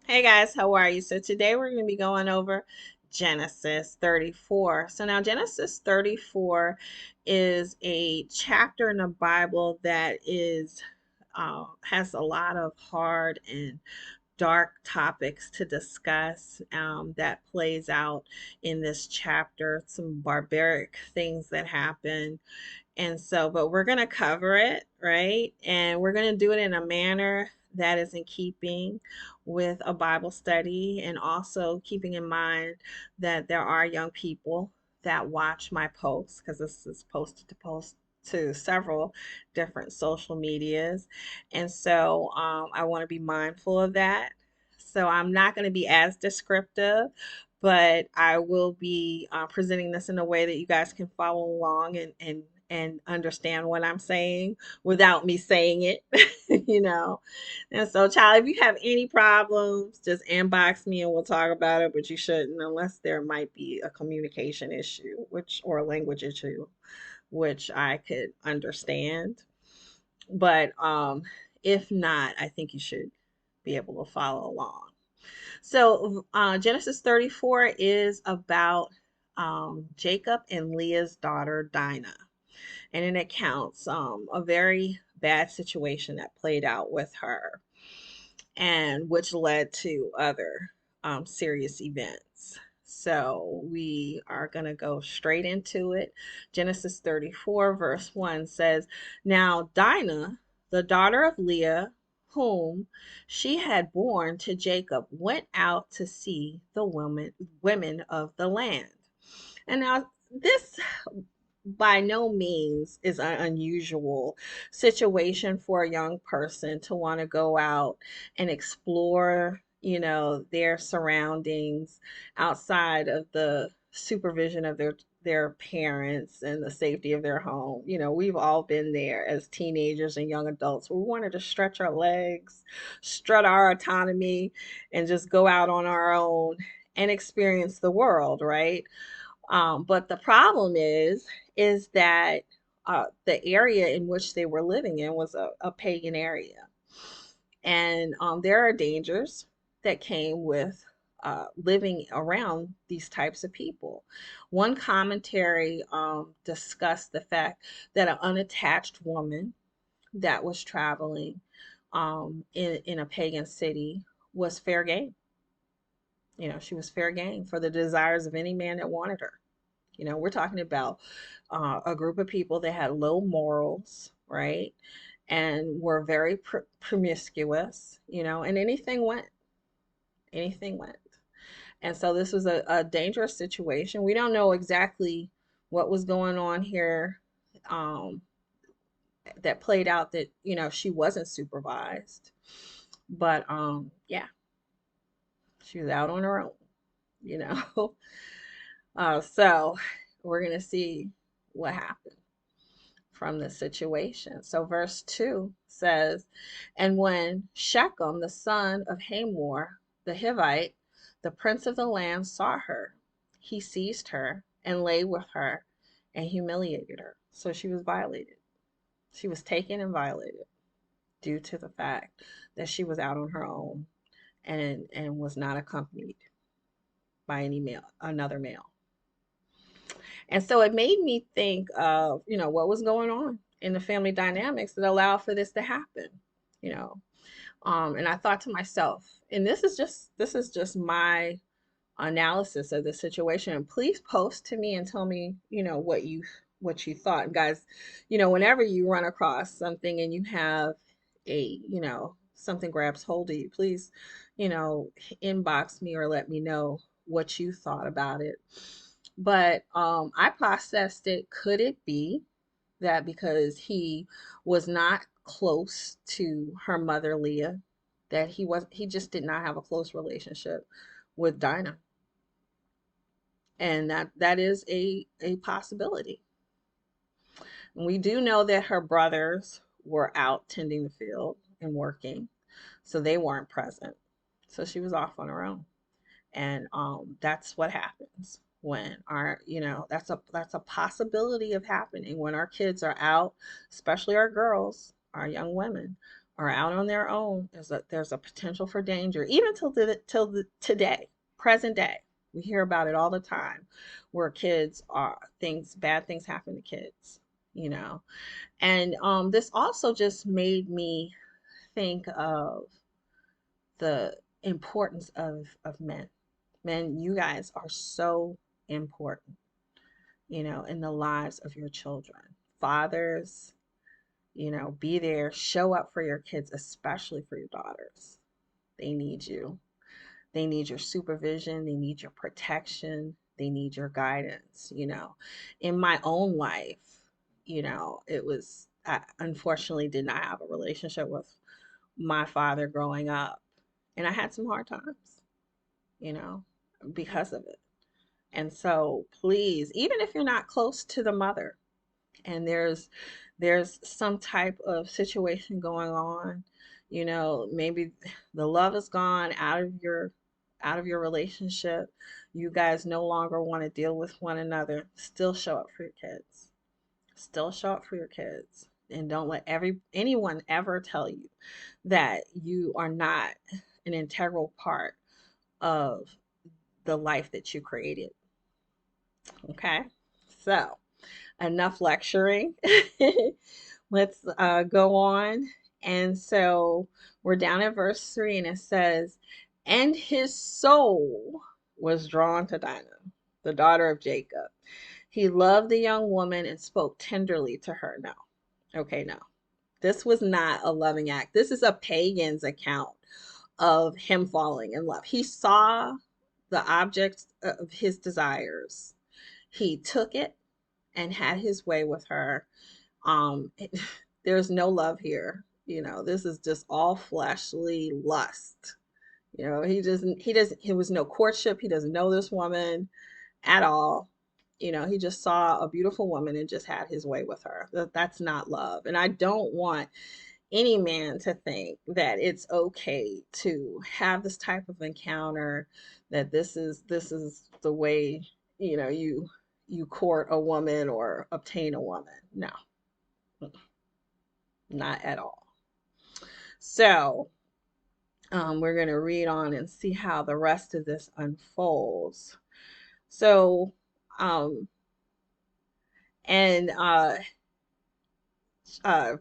Hey guys, how are you? So today we're going to be going over Genesis 34. So now Genesis 34 is a chapter in the Bible that is has a lot of hard and dark topics to discuss that plays out in this chapter, some barbaric things that happen. And so, but we're going to cover it, right? And we're going to do it in a manner that is in keeping with a Bible study, and also keeping in mind that there are young people that watch my posts, because this is posted to several different social medias. And so I want to be mindful of that. So I'm not going to be as descriptive, but I will be presenting this in a way that you guys can follow along and understand what I'm saying without me saying it, you know. And so, child, if you have any problems, just inbox me and we'll talk about it. But you shouldn't, unless there might be a communication issue, which or a language issue, which I could understand. But if not, I think you should be able to follow along. So Genesis 34 is about Jacob and Leah's daughter Dinah, and it accounts a very bad situation that played out with her, and which led to other serious events. So we are going to go straight into it. Genesis 34, verse 1 says, Now Dinah, the daughter of Leah, whom she had borne to Jacob, went out to see the women of the land. And now this by no means is an unusual situation for a young person to want to go out and explore, their surroundings outside of the supervision of their parents and the safety of their home. We've all been there as teenagers and young adults. We wanted to stretch our legs, strut our autonomy, and just go out on our own and experience the world, right? But the problem is that the area in which they were living in was a pagan area, and there are dangers that came with living around these types of people. One commentary discussed the fact that an unattached woman that was traveling in a pagan city was fair game. She was fair game for the desires of any man that wanted her. We're talking about a group of people that had low morals, right? And were very promiscuous, and anything went. Anything went. And so this was a dangerous situation. We don't know exactly what was going on here, um, that played out that, she wasn't supervised. But yeah, she was out on her own, you know. So we're going to see what happened from the situation. So, verse 2 says, And when Shechem, the son of Hamor, the Hivite, the prince of the land, saw her, he seized her and lay with her and humiliated her. So she was violated. She was taken and violated due to the fact that she was out on her own and was not accompanied by another male. And so it made me think of, what was going on in the family dynamics that allowed for this to happen, you know. And I thought to myself, and this is just my analysis of the situation. And please post to me and tell me, what you thought. And guys, whenever you run across something and you have something grabs hold of you, please, you know, inbox me or let me know what you thought about it. But I processed it. Could it be that because he was not close to her mother Leah, that he just did not have a close relationship with Dinah, and that is a possibility. And we do know that her brothers were out tending the field and working, so they weren't present. So she was off on her own. And that's what happens when that's a possibility of happening when our kids are out, especially our girls, our young women are out on their own, there's a potential for danger, even till the today, present day. We hear about it all the time, where kids are things bad things happen to kids, you know. And this also just made me think of the importance of men. Men, you guys are so important, you know, in the lives of your children. Fathers, you know, be there, show up for your kids, especially for your daughters. They need you. They need your supervision, they need your protection, they need your guidance, you know. In my own life, you know, I unfortunately did not have a relationship with my father growing up, and I had some hard times, you know, because of it. And so please, even if you're not close to the mother, and there's some type of situation going on, you know, maybe the love is gone out of your relationship, you guys no longer want to deal with one another, still show up for your kids. Still show up for your kids, and don't let anyone ever tell you that you are not an integral part of the life that you created. Okay? So, enough lecturing. Let's go on. And so we're down at verse 3, and it says, and his soul was drawn to Dinah, the daughter of Jacob. He loved the young woman and spoke tenderly to her. No. Okay, no. This was not a loving act. This is a pagan's account of him falling in love. He saw the object of his desires. He took it and had his way with her. Um, there's no love here. You know, this is just all fleshly lust. You know, he was no courtship. He doesn't know this woman at all. You know, he just saw a beautiful woman and just had his way with her. That's not love. And I don't want any man to think that it's okay to have this type of encounter, that this is the way, you know, you court a woman or obtain a woman. No, not at all. So we're going to read on and see how the rest of this unfolds. So, um, and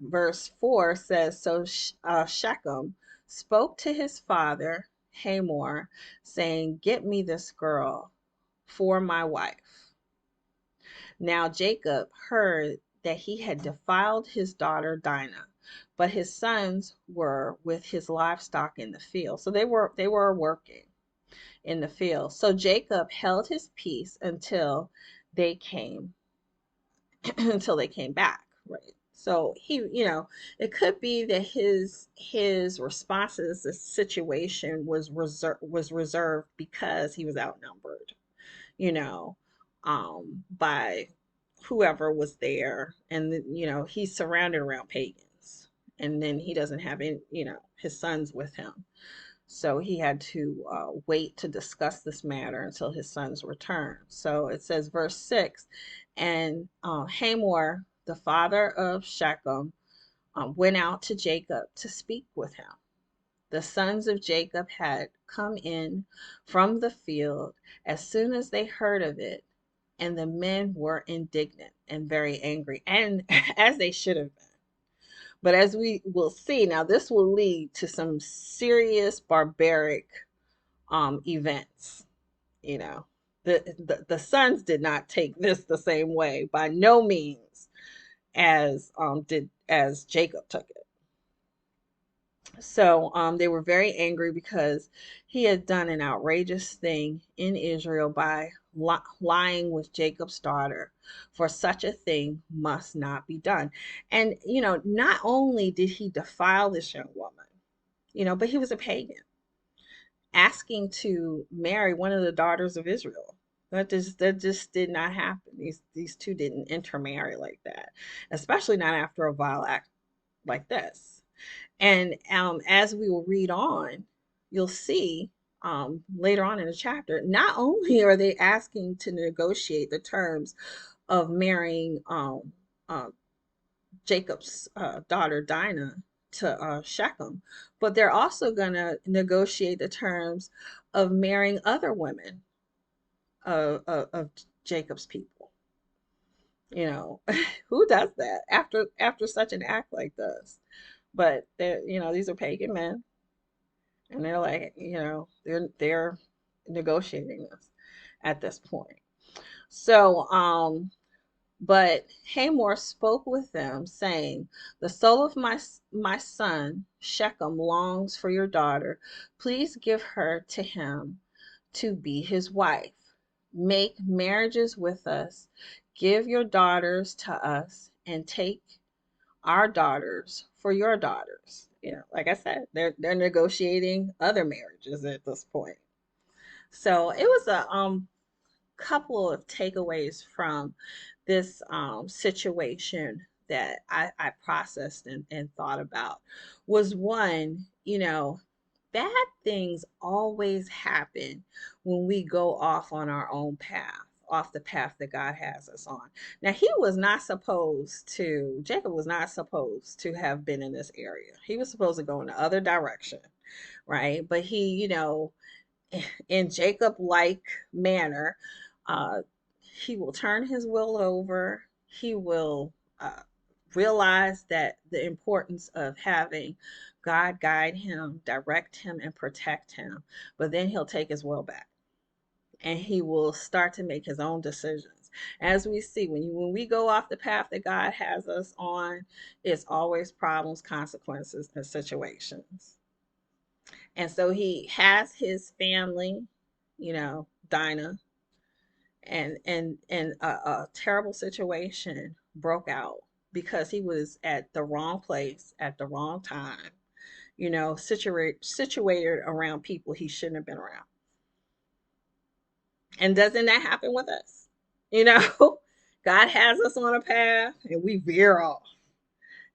verse 4 says, so Shechem spoke to his father Hamor, saying, get me this girl for my wife. Now Jacob heard that he had defiled his daughter Dinah, but his sons were with his livestock in the field. So they were working in the field. So Jacob held his peace until they came until they came back, right? So he, you know, it could be that his response to this situation was reserved because he was outnumbered, you know, by whoever was there, and you know, he's surrounded around pagans, and then he doesn't have any, you know, his sons with him. So he had to wait to discuss this matter until his sons returned. So it says, verse 6, and Hamor, the father of Shechem, went out to Jacob to speak with him. The sons of Jacob had come in from the field as soon as they heard of it, and the men were indignant and very angry, and as they should have been. But as we will see, now this will lead to some serious barbaric events. You know, the sons did not take this the same way, by no means, as Jacob took it. So they were very angry because he had done an outrageous thing in Israel by lying with Jacob's daughter. For such a thing must not be done. And, you know, not only did he defile this young woman, you know, but he was a pagan, asking to marry one of the daughters of Israel. That just did not happen. These two didn't intermarry like that, especially not after a vile act like this. And as we will read on, you'll see later on in the chapter, not only are they asking to negotiate the terms of marrying uh, Jacob's daughter Dinah, to Shechem, but they're also going to negotiate the terms of marrying other women of Jacob's people. You know, who does that after such an act like this? But they're, these are pagan men, and they're like, they're negotiating this at this point. So, but Hamor spoke with them, saying, "The soul of my son Shechem longs for your daughter. Please give her to him to be his wife. Make marriages with us. Give your daughters to us, and take our daughters for your daughters." Like I said, they're negotiating other marriages at this point. So it was a couple of takeaways from this situation that I processed and thought about. Was one, bad things always happen when we go off on our own path, off the path that God has us on. Now, Jacob was not supposed to have been in this area. He was supposed to go in the other direction, right? But he, in Jacob like manner, uh, he will turn his will over. He will realize that the importance of having God guide him, direct him, and protect him. But then he'll take his will back, and he will start to make his own decisions. As we see, when we go off the path that God has us on, it's always problems, consequences, and situations. And so he has his family, Dinah, and a terrible situation broke out because he was at the wrong place at the wrong time, situated around people he shouldn't have been around. And doesn't that happen with us? You know, God has us on a path and we veer off.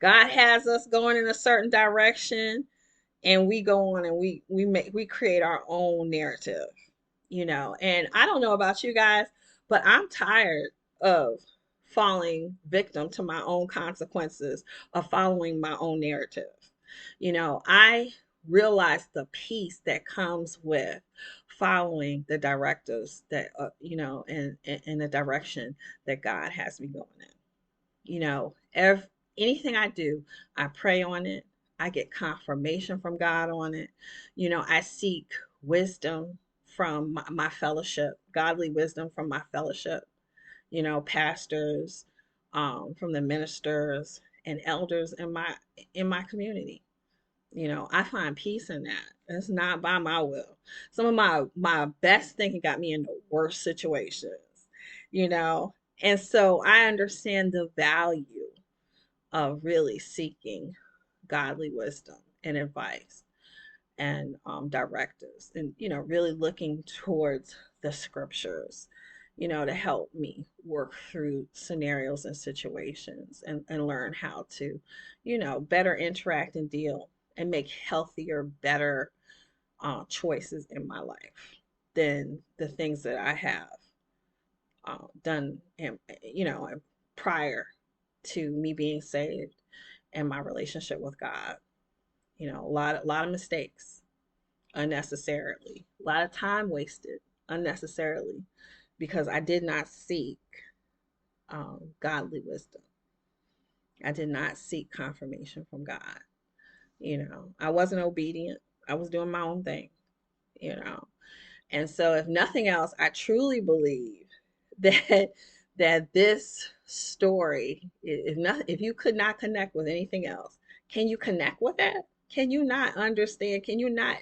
God has us going in a certain direction and we go on and we create our own narrative, And I don't know about you guys, but I'm tired of falling victim to my own consequences of following my own narrative. I realize the peace that comes with following the directives that in the direction that God has me going in. Anything I do, I pray on it. I get confirmation from God on it. I seek wisdom from my fellowship, godly wisdom from my fellowship, pastors, from the ministers and elders in my community. I find peace in that. It's not by my will. Some of my best thinking got me in the worst situations, you know. And so I understand the value of really seeking godly wisdom and advice and directives, and really looking towards the scriptures, to help me work through scenarios and situations, and learn how to better interact and deal and make healthier, better choices in my life than the things that I have done, and prior to me being saved and my relationship with God. A lot of mistakes unnecessarily, a lot of time wasted unnecessarily because I did not seek godly wisdom. I did not seek confirmation from God. I wasn't obedient. I was doing my own thing, you know. And so, if nothing else, I truly believe that this story, if you could not connect with anything else, can you connect with that? Can you not understand? Can you not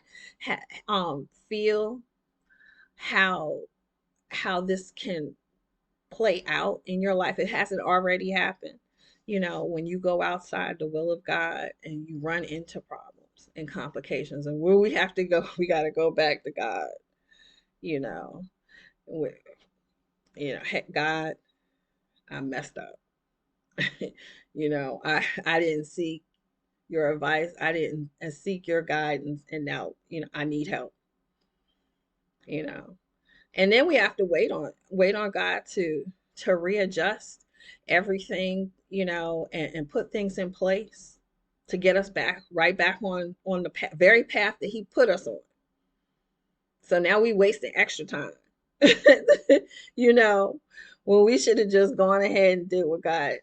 feel how this can play out in your life? It hasn't already happened. When you go outside the will of God and you run into problems and complications, and where we have to go, we got to go back to God. You know, with, hey, God, I messed up. I didn't seek your advice. I didn't seek your guidance, and now I need help. You know, and then we have to wait on God to readjust everything, and put things in place to get us back right back on the very path that he put us on. So now we wasting extra time. You know, when we should have just gone ahead and did what God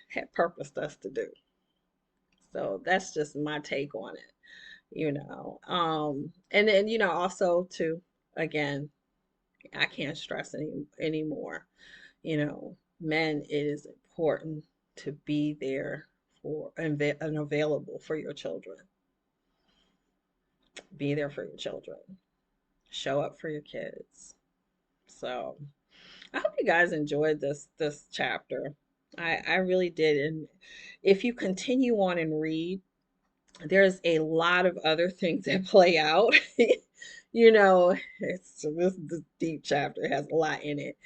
had purposed us to do. So that's just my take on it, you know. And then, also to, again, I can't stress anymore, men, it is important to be there for and available for your children. Be there for your children. Show up for your kids. So I hope you guys enjoyed this chapter. I really did. And if you continue on and read, there's a lot of other things that play out. This deep chapter. It has a lot in it.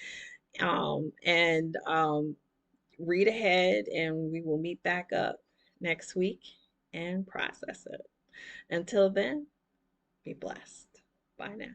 And read ahead, and we will meet back up next week and process it. Until then, be blessed. Bye now.